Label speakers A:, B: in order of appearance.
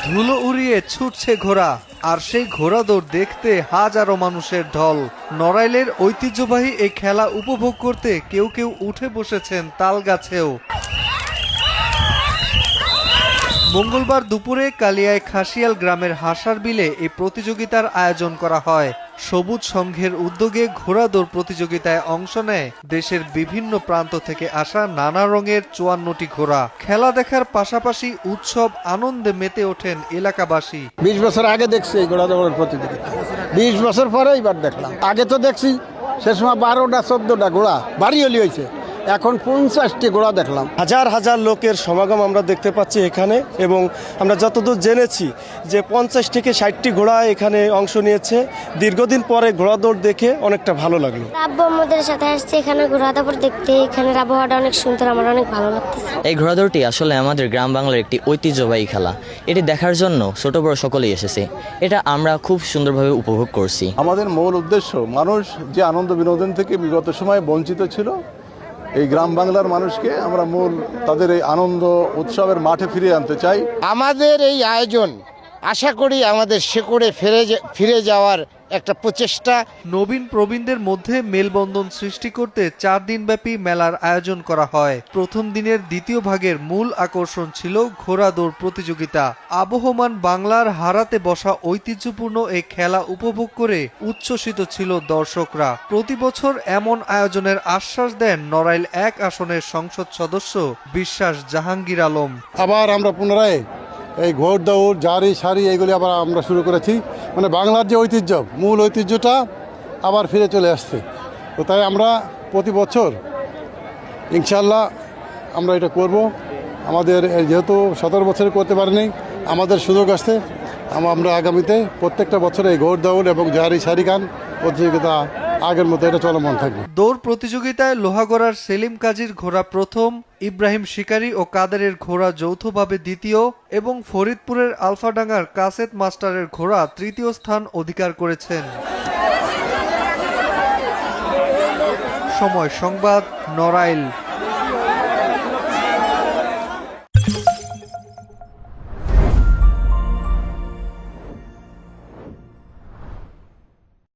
A: ধুলো উড়িয়ে ছুটছে ঘোড়া, আর সেই ঘোড়া দৌড় দেখতে হাজারো মানুষের ঢল। নড়াইলের ঐতিহ্যবাহী এই খেলা উপভোগ করতে কেউ কেউ উঠে বসেছেন তাল গাছেও। মঙ্গলবার দুপুরে কালিয়ায় খাসিয়াল গ্রামের হাসার বিলে এই প্রতিযোগিতার আয়োজন করা হয়। সবুজ সংঘের উদ্যোগে ঘোড়া দৌড় প্রতিযোগিতায় অংশ নেয় দেশের বিভিন্ন প্রান্ত থেকে আসা নানা রঙের ৫৪টি ঘোড়া। খেলা দেখার পাশাপাশি উৎসব আনন্দে মেতে ওঠেন এলাকাবাসী।
B: ২০ বছর আগে দেখছি এই ঘোড়া দৌড়ের প্রতিযোগিতা, ২০ বছর পরে এবার দেখলাম। আগে তো দেখছি সে সময় ১২টা ১৪টা ঘোড়া বাড়ি হলি হয়েছে, এখন ৫০টি ঘোড়া দেখলাম।
C: হাজার হাজার লোকের সমাগম আমরা দেখতে পাচ্ছি এখানে, এবং আমরা যতদূর জেনেছি যে ৫০ থেকে ৬০টি ঘোড়া এখানে অংশ নিয়েছে। দীর্ঘদিন পরে ঘোড়া দৌড় দেখে অনেকটা ভালো লাগলো।
D: আব্বু আমাদের সাথে আসছে এখানে ঘোড়া দৌড় দেখতে। এখানের আবহাওয়াটা অনেক সুন্দর, আমার অনেক ভালো লাগতেছে।
E: এই ঘোড়া দৌড়টি আসলে আমাদের গ্রাম বাংলার একটি ঐতিহ্যবাহী খেলা। এটি দেখার জন্য ছোট বড় সকলেই এসেছে। এটা আমরা খুব সুন্দরভাবে উপভোগ করছি।
F: আমাদের মূল উদ্দেশ্য মানুষ যে আনন্দ বিনোদন থেকে বিগত সময়ে বঞ্চিত ছিল, এই গ্রাম বাংলার মানুষকে আমরা তাদের এই আনন্দ উৎসবের মাঠে ফিরিয়ে আনতে চাই।
B: আমাদের এই আয়োজন আশা করি আমাদের শেকড়ে ফিরে যাওয়ার একটা প্রচেষ্টা।
A: নবীন প্রবীণদের মধ্যে মেলবন্ধন সৃষ্টি করতে ৪ দিনব্যাপী মেলার আয়োজন করা হয়। প্রথম দিনের দ্বিতীয় ভাগের মূল আকর্ষণ ছিল ঘোড়া দৌড় প্রতিযোগিতা। আবহমান বাংলার হারাতে বসা ঐতিহ্যপূর্ণ এই খেলা উপভোগ করে উচ্ছ্বসিত ছিল দর্শকরা। প্রতি বছর এমন আয়োজনের আশ্বাস দেন নড়াইল ১ আসনের সংসদ সদস্য বিশ্বাস জাহাঙ্গীর আলম।
F: আবার আমরা পুনরায় এই ঘোড় দৌড়, জারি সারি এইগুলি আবার আমরা শুরু করেছি। মানে বাংলার যে ঐতিহ্য, মূল ঐতিহ্যটা আবার ফিরে চলে আসছে। তো তাই আমরা প্রতি বছর ইনশাল্লাহ আমরা এটা করব। আমাদের যেহেতু ১৭ বছরে করতে পারিনি, আমাদের সুযোগ আসছে। আমরা আগামীতে প্রত্যেকটা বছরে এই ঘোড় দৌড় এবং জারি সারি গান প্রতিযোগিতা আগের মতো এটা চলমান থাকবে।
A: দৌড় প্রতিযোগিতায় লোহাগড়ার সেলিম কাজীর ঘোড়া প্রথম, ইব্রাহিম শিকারী ও কাদেরের ঘোড়া যৌথভাবে দ্বিতীয় এবং ফরিদপুরের আলফাডাঙ্গার কাসেত মাস্টারের ঘোড়া তৃতীয় স্থান অধিকার করেছেন। সময় সংবাদ, নড়াইল।